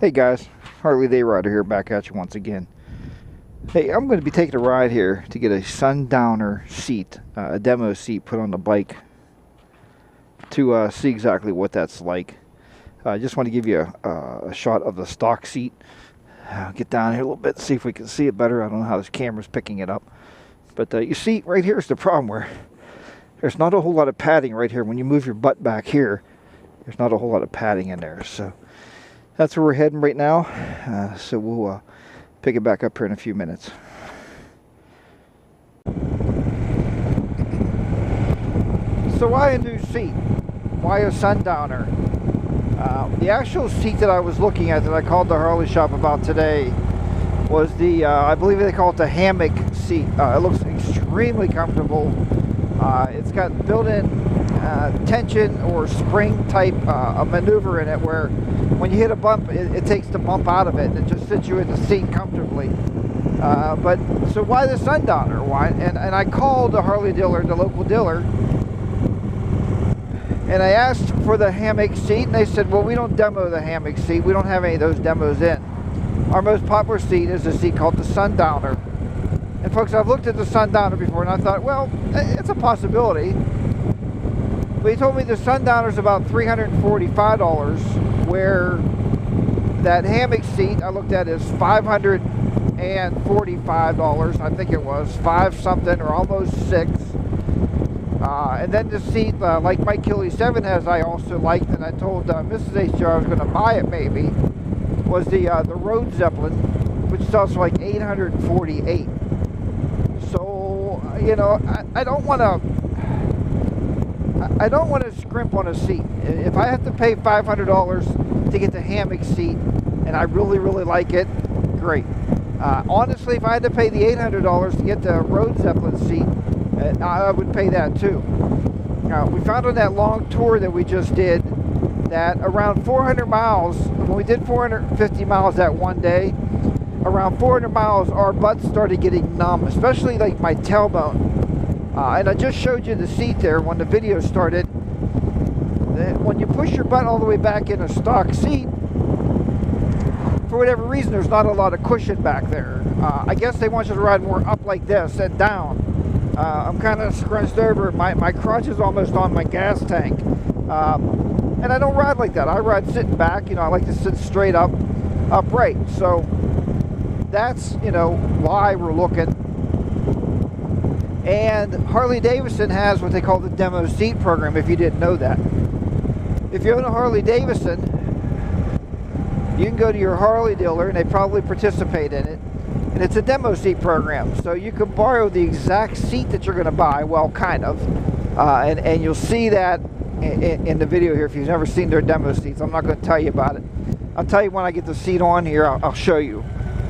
Hey guys, Harley Day Rider here, back at you once again. Hey, I'm going to be taking a ride here to get a Sundowner seat, a demo seat put on the bike to see exactly what that's like. I just want to give you a shot of the stock seat. I'll get down here a little bit, see if we can see it better. I don't know how this camera's picking it up. But you see, right here is the problem where there's not a whole lot of padding right here. When you move your butt back here, there's not a whole lot of padding in there. So that's where we're heading right now. So we'll pick it back up here in a few minutes. So why a new seat? Why a Sundowner? The actual seat that I was looking at that I called the Harley shop about today was the, I believe they call it the hammock seat. It looks extremely comfortable. It's got built-in tension or spring type maneuver in it where when you hit a bump, it takes the bump out of it and it just sits you in the seat comfortably. But so why the Sundowner? Why? And I called the Harley dealer, the local dealer, and I asked for the hammock seat, and they said, well, we don't demo the hammock seat. We don't have any of those demos in. Our most popular seat is a seat called the Sundowner. And folks, I've looked at the Sundowner before, and I thought, well, it's a possibility. But he told me the Sundowner is about $345, where that hammock seat I looked at is $545, I think it was, 5 something or almost 6. And then the seat, like Mike Killy 7 has, I also liked, and I told Mrs. HJR I was going to buy it maybe, was the Road Zeppelin, which is also like $848. So, you know, I don't want to scrimp on a seat. If I have to pay $500 to get the hammock seat, and I really, really like it, great. Honestly, if I had to pay the $800 to get the Road Zeppelin seat, I would pay that too. We found on that long tour that we just did that around 400 miles, when we did 450 miles that one day, around 400 miles our butts started getting numb, especially like my tailbone. And I just showed you the seat there when the video started. When you push your butt all the way back in a stock seat, for whatever reason, there's not a lot of cushion back there. I guess they want you to ride more up like this and down. I'm kind of scrunched over. My crotch is almost on my gas tank. And I don't ride like that. I ride sitting back. You know, I like to sit straight up, upright. So that's, you know, why we're looking. And Harley Davidson has what they call the demo seat program, if you didn't know that. If you own a Harley Davidson, you can go to your Harley dealer and they probably participate in it. And it's a demo seat program. So you can borrow the exact seat that you're going to buy, well, kind of. And you'll see that in the video here if you've never seen their demo seats. I'm not going to tell you about it. I'll tell you when I get the seat on here, I'll show you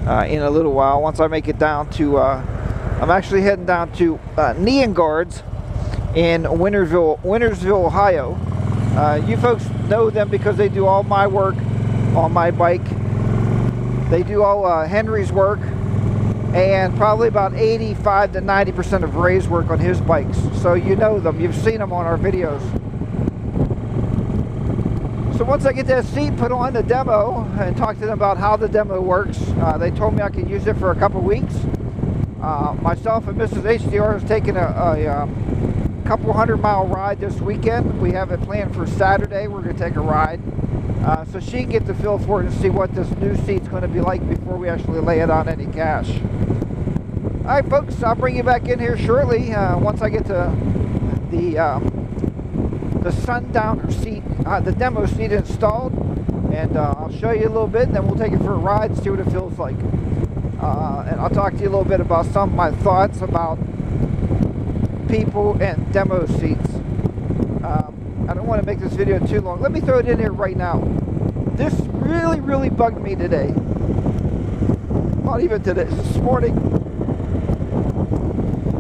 in a little while. Once I make it down to... I'm actually heading down to Neon Guards in Wintersville, Ohio. You folks know them because they do all my work on my bike. They do all Henry's work and probably about 85 to 90% of Ray's work on his bikes. So you know them. You've seen them on our videos. So once I get that seat put on the demo and talk to them about how the demo works, they told me I could use it for a couple weeks. Myself and Mrs. HDR is taking a couple 100-mile ride this weekend. We have it planned for Saturday. We're going to take a ride. So she can get the feel for it and see what this new seat's going to be like before we actually lay it on any cash. Alright folks, I'll bring you back in here shortly once I get to the Sundowner seat, the demo seat installed. And I'll show you a little bit and then we'll take it for a ride and see what it feels like. And I'll talk to you a little bit about some of my thoughts about people and demo seats. I don't want to make this video too long. Let me throw it in here right now. This really, really bugged me today. Not even today, this morning.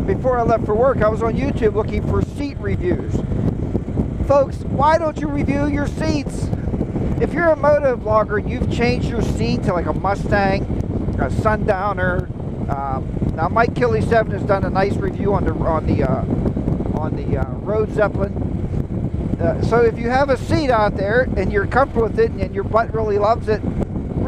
Before I left for work, I was on YouTube looking for seat reviews. Folks, why don't you review your seats? If you're a moto vlogger and you've changed your seat to like a Mustang, a Sundowner. Now Mike Killy 7 has done a nice review on the Road Zeppelin. So if you have a seat out there and you're comfortable with it and your butt really loves it,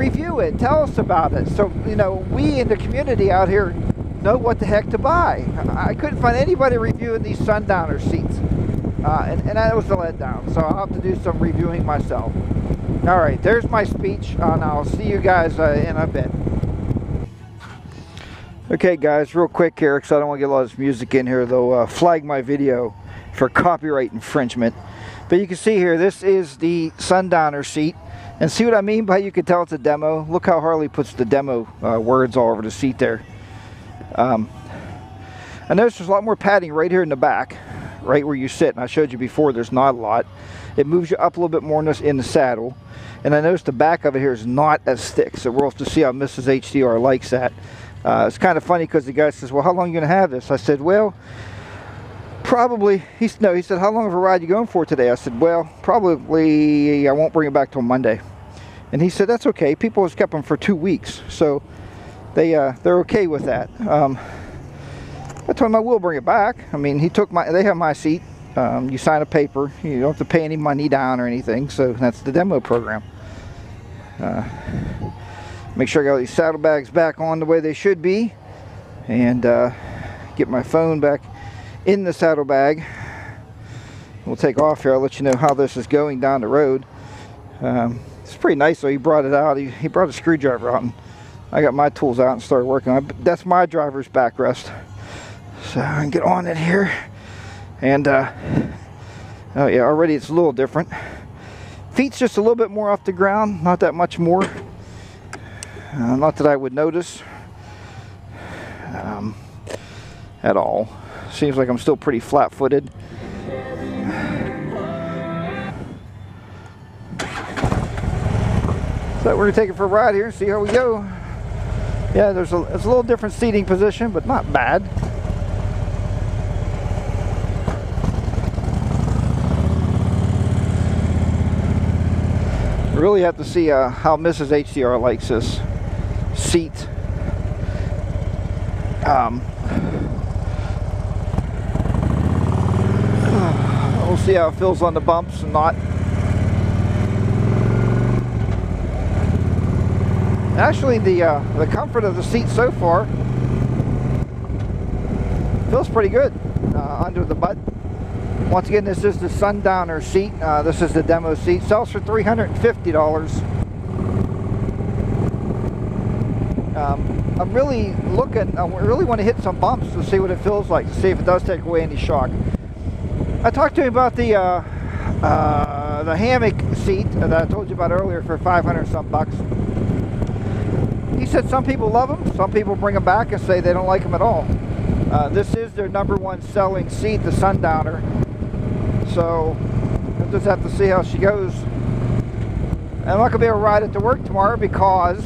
review it. Tell us about it. So, you know, we in the community out here know what the heck to buy. I couldn't find anybody reviewing these Sundowner seats. And that was the letdown. So I'll have to do some reviewing myself. All right, there's my speech. And I'll see you guys in a bit. Okay, guys, real quick here, because I don't want to get a lot of this music in here. They'll flag my video for copyright infringement. But you can see here, this is the Sundowner seat. And see what I mean by you can tell it's a demo? Look how Harley puts the demo words all over the seat there. I noticed there's a lot more padding right here in the back, right where you sit. And I showed you before, there's not a lot. It moves you up a little bit more in the saddle. And I noticed the back of it here is not as thick. So we'll have to see how Mrs. HDR likes that. It's kind of funny because the guy says, well, how long are you going to have this? I said, well, probably, he said, how long of a ride are you going for today? I said, well, probably I won't bring it back till Monday. And he said, that's okay. People have kept them for 2 weeks. So they're okay with that. I told him I will bring it back. I mean, they have my seat. You sign a paper. You don't have to pay any money down or anything. So that's the demo program. Make sure I got these saddlebags back on the way they should be. And get my phone back in the saddlebag. We'll take off here. I'll let you know how this is going down the road. It's pretty nice though. He brought it out. He brought a screwdriver out, and I got my tools out and started working on it. That's my driver's backrest. So I can get on it here. And oh yeah, already it's a little different. Feet's just a little bit more off the ground, not that much more. Not that I would notice at all. Seems like I'm still pretty flat-footed. So we're gonna take it for a ride here and see how we go. Yeah, it's a little different seating position, but not bad. We really have to see how Mrs. HDR likes this seat. We'll see how it feels on the bumps and not. Actually, the comfort of the seat so far feels pretty good under the butt. Once again, this is the Sundowner seat. This is the demo seat. Sells for $350. I'm really looking. I really want to hit some bumps to see what it feels like, to see if it does take away any shock. I talked to him about the hammock seat that I told you about earlier for 500 some bucks. He said some people love them, some people bring them back and say they don't like them at all. This is their #1 selling seat, the Sundowner. So we'll just have to see how she goes. And I'm not going to be able to ride it to work tomorrow because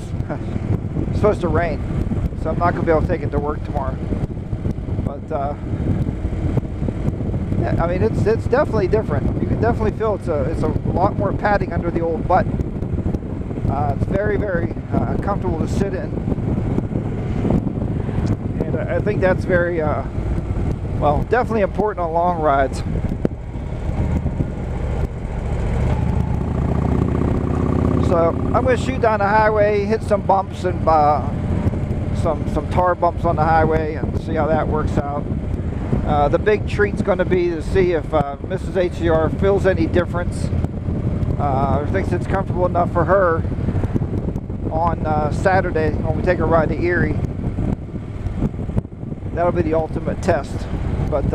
it's supposed to rain. So I'm not going to be able to take it to work tomorrow. But yeah, I mean, it's definitely different. You can definitely feel it's a lot more padding under the old butt. It's very, very comfortable to sit in. And I think that's very, well, definitely important on long rides. So I'm going to shoot down the highway, hit some bumps and some tar bumps on the highway, and see how that works out. The big treat's going to be to see if Mrs. HDR feels any difference, or thinks it's comfortable enough for her on Saturday when we take a ride to Erie. That'll be the ultimate test. But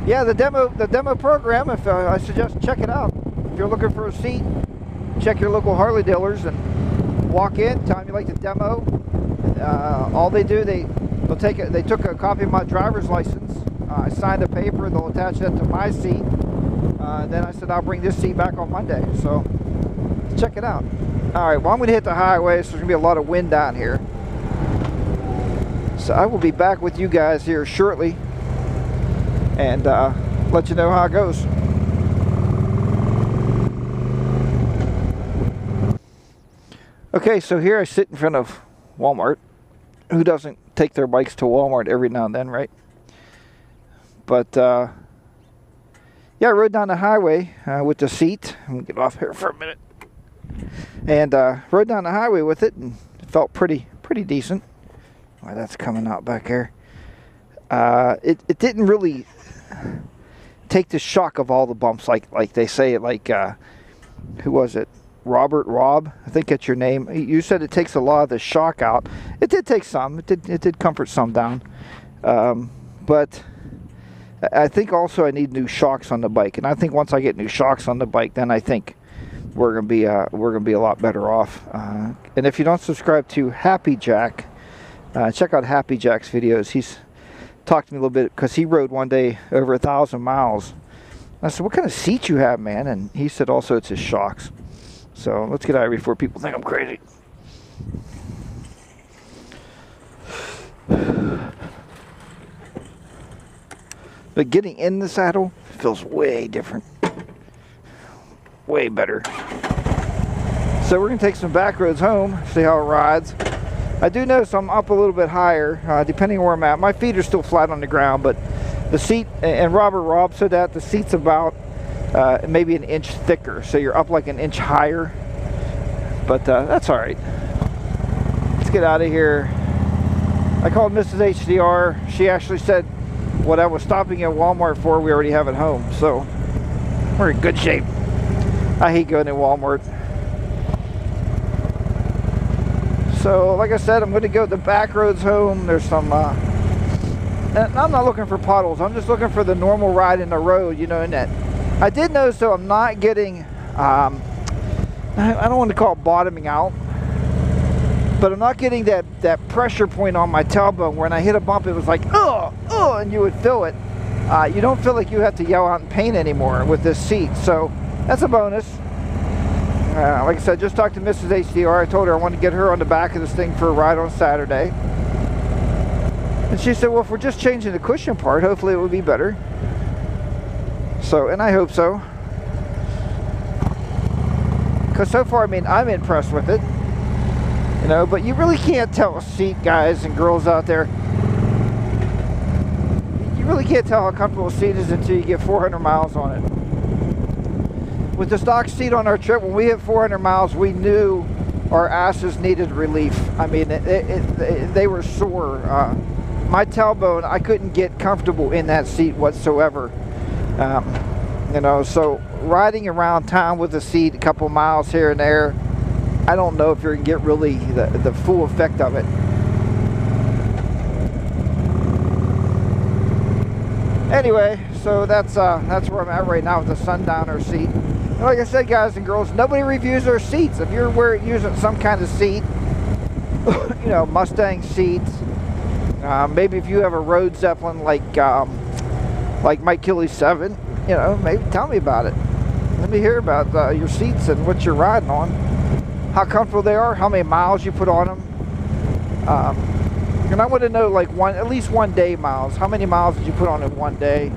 yeah, the demo program, if I suggest check it out. If you're looking for a seat, check your local Harley dealers and walk in, tell them you like the demo. All they do, they took a copy of my driver's license. I signed a paper, they'll attach that to my seat. Then I said I'll bring this seat back on Monday. So check it out. Alright, well, I'm going to hit the highway, so there's going to be a lot of wind down here. So I will be back with you guys here shortly and let you know how it goes. Okay, so here I sit in front of Walmart. Who doesn't take their bikes to Walmart every now and then, right? But yeah, I rode down the highway with the seat. I'm going to get off here for a minute. and rode down the highway with it, and it felt pretty decent. Why, that's coming out back there. It didn't really take the shock of all the bumps like they say it. Like who was it? Rob, I think that's your name. You said it takes a lot of the shock out. It did take some. It did comfort some down. But I think also I need new shocks on the bike, and I think once I get new shocks on the bike, then I think we're gonna be a lot better off. And if you don't subscribe to Happy Jack, check out Happy Jack's videos. He's talked to me a little bit because he rode one day over 1,000 miles. I said, "What kind of seat you have, man?" And he said also it's his shocks. So let's get out of here before people think I'm crazy. But getting in the saddle feels way different. Way better. So we're going to take some back roads home, see how it rides. I do notice I'm up a little bit higher, depending on where I'm at. My feet are still flat on the ground, but the seat, and Rob said that, the seat's about maybe an inch thicker, so you're up like an inch higher. But that's all right. Let's get out of here. I called Mrs. HDR. She actually said what I was stopping at Walmart for, we already have at home. So we're in good shape. I hate going to Walmart. So like I said, I'm going to go the back roads home. There's some, and I'm not looking for potholes. I'm just looking for the normal ride in the road, you know, in that. I did notice though I'm not getting, I don't want to call it bottoming out, but I'm not getting that pressure point on my tailbone. When I hit a bump, it was like, oh, and you would feel it. You don't feel like you have to yell out in pain anymore with this seat. So that's a bonus. Like I said, just talked to Mrs. HDR. I told her I wanted to get her on the back of this thing for a ride on Saturday. And she said, well, if we're just changing the cushion part, hopefully it will be better. So, and I hope so. Because so far, I mean, I'm impressed with it. You know, but you really can't tell a seat, guys and girls out there. You really can't tell how comfortable a seat is until you get 400 miles on it. With the stock seat on our trip, when we hit 400 miles, we knew our asses needed relief. I mean, they were sore. My tailbone, I couldn't get comfortable in that seat whatsoever. You know, so riding around town with the seat a couple miles here and there, I don't know if you're going to get really the full effect of it. Anyway, so that's where I'm at right now with the Sundowner seat. And like I said, guys and girls, nobody reviews their seats. If you're using some kind of seat, you know, Mustang seats, maybe if you have a Road Zeppelin like Mike Killy's 7, you know, maybe tell me about it. Let me hear about your seats and what you're riding on, how comfortable they are, how many miles you put on them. And I want to know, like, at least 1 day miles. How many miles did you put on in 1 day?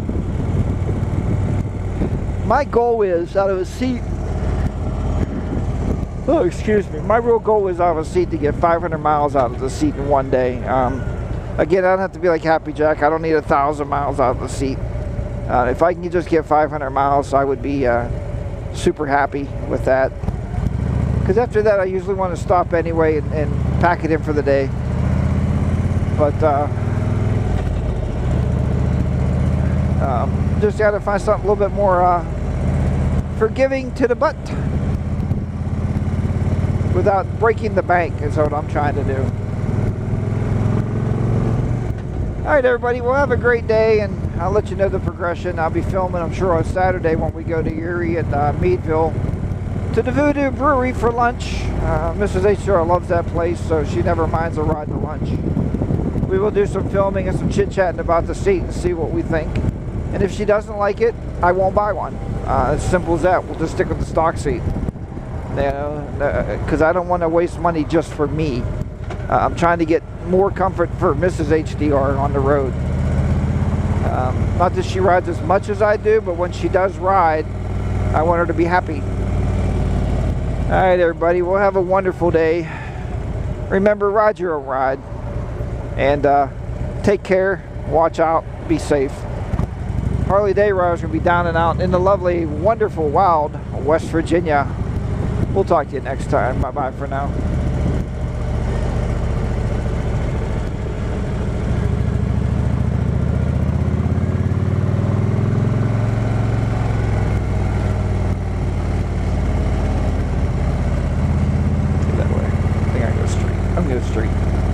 My goal is out of a seat. Oh, excuse me. My real goal is out of a seat to get 500 miles out of the seat in 1 day. Again, I don't have to be like Happy Jack. I don't need 1,000 miles out of the seat. If I can just get 500 miles, I would be super happy with that. Because after that, I usually want to stop anyway and pack it in for the day. But just got to find something a little bit more forgiving to the butt without breaking the bank is what I'm trying to do. Alright everybody, we'll have a great day and I'll let you know the progression. I'll be filming, I'm sure, on Saturday when we go to Erie and Meadville to the Voodoo Brewery for lunch. Mrs. HDR loves that place, so she never minds a ride to lunch. We will do some filming and some chit-chatting about the seat and see what we think. And if she doesn't like it, I won't buy one. As simple as that. We'll just stick with the stock seat. You know, because I don't want to waste money just for me. I'm trying to get more comfort for Mrs. HDR on the road. Not that she rides as much as I do, but when she does ride, I want her to be happy. Alright everybody, we'll have a wonderful day. Remember, ride your own ride. And take care, watch out, be safe. Harley Day Riders are going to be down and out in the lovely, wonderful, wild West Virginia. We'll talk to you next time. Bye-bye for now. That way. I think I go straight. I'm going to go straight.